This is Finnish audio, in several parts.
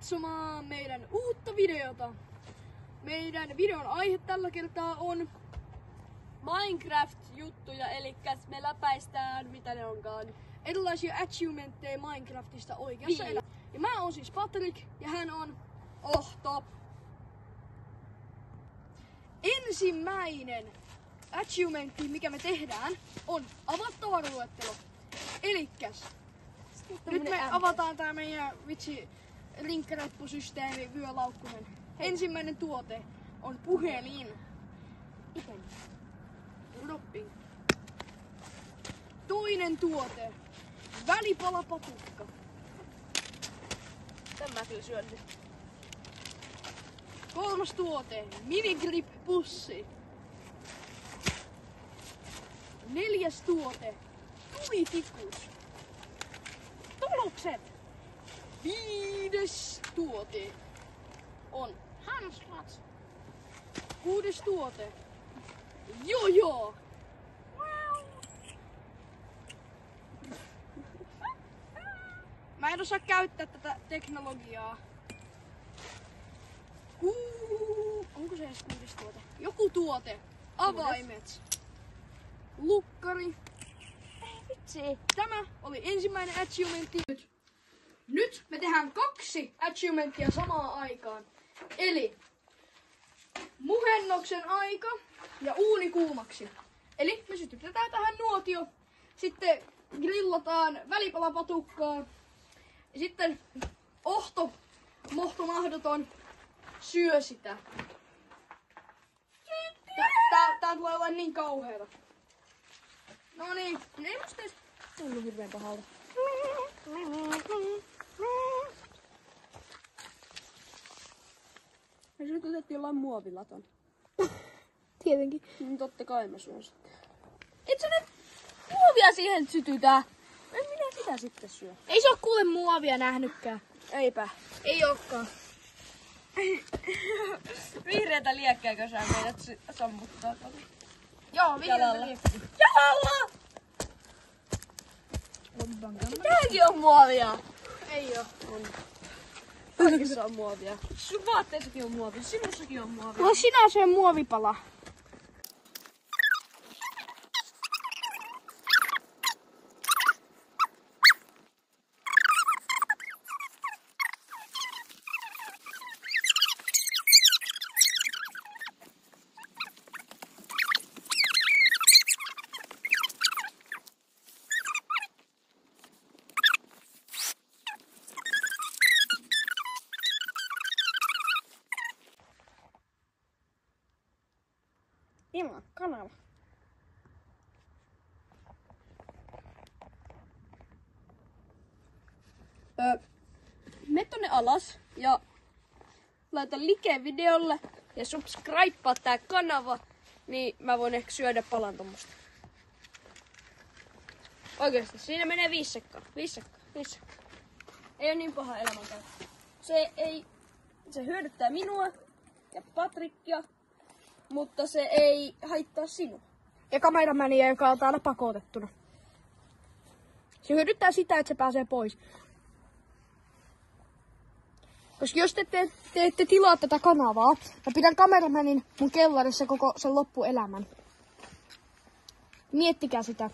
katsomaan meidän uutta videota. Meidän videon aihe tällä kertaa on Minecraft-juttuja, eli me läpäistään, mitä ne onkaan, erilaisia achievementteja Minecraftista oikeassa elämässä. Ja mä oon siis Patrick ja hän on Ohto. Ensimmäinen achievementti, mikä me tehdään, on avattavaruuttelu. Elikkäs nyt me avataan tää meidän rinkkareppusysteemi vyölaukkunen. Ensimmäinen tuote on puhelin. Dropping. Toinen tuote, välipalapatukka. Tän mä kyllä syön nyt. Kolmas tuote, minigrip-pussi. Neljäs tuote, tulitikus. Tulokset. Viides tuote on hanskat. Kuudes tuote, jojo. Mä en osaa käyttää tätä teknologiaa. Onko se edes kuudes tuote? Joku tuote. Avaimet. Lukkari. Ei vitsi. Tämä oli ensimmäinen achievementti. Nyt me tehdään 2 achievementtia samaan aikaan. Eli muhennoksen aika ja uuni kuumaksi. Eli me sytytetään tähän nuotio. Sitten grillataan välipalapatukkaa. Ja sitten Ohto, Mohto mahdoton, syö sitä. Tää tulee olla niin kauheeta. No niin, ei musta edes tullut hirveen pahalta. Me sytytettiin jollain muovilaton. Tietenkin. Niin totta kai mä syön sitä. Et sä nyt muovia siihen sytytää. En minä sitä sitten syö. Ei se oo kuule muovia nähnytkään. Eipä. Ei ookaan. Vihreätä liekkääkö sä meidät sammuttaa tuolla? Joo, Jalalla. liekki. Jalalla! Tämäkin on muovia. Ei oo. On. Kaikissa on muovia. Sun vaatteissakin on muovia. Sinussakin on muovia. No sinä se muovipala. Ima, kanava. Mene tonne alas ja laita like videolle ja subscribea tää kanava, niin mä voin ehkä syödä palan tommosta. Oikeesti, siinä menee 5 sekkaa. 5 sekkaa. 5 sekkaa. Ei oo niin paha elämänkäyttö. Se hyödyttää minua ja Patrickia, mutta se ei haittaa sinua. Ja kameramania, joka on täällä pakotettuna. Se hyödyttää sitä, että se pääsee pois. Koska jos te ette tilaa tätä kanavaa, mä pidän kameramanin mun kellarissa koko sen loppuelämän. Miettikää sitä.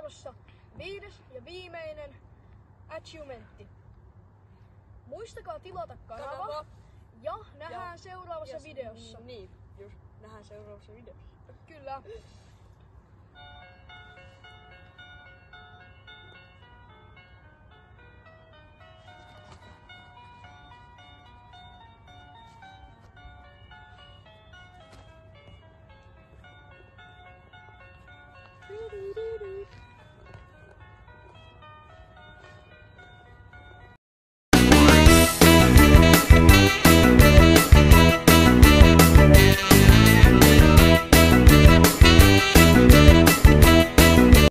vuorossa 5. ja viimeinen achievementti. Muistakaa tilata kanava ja nähdään seuraavassa videossa. Niin, just nähdään seuraavassa videossa. Kyllä.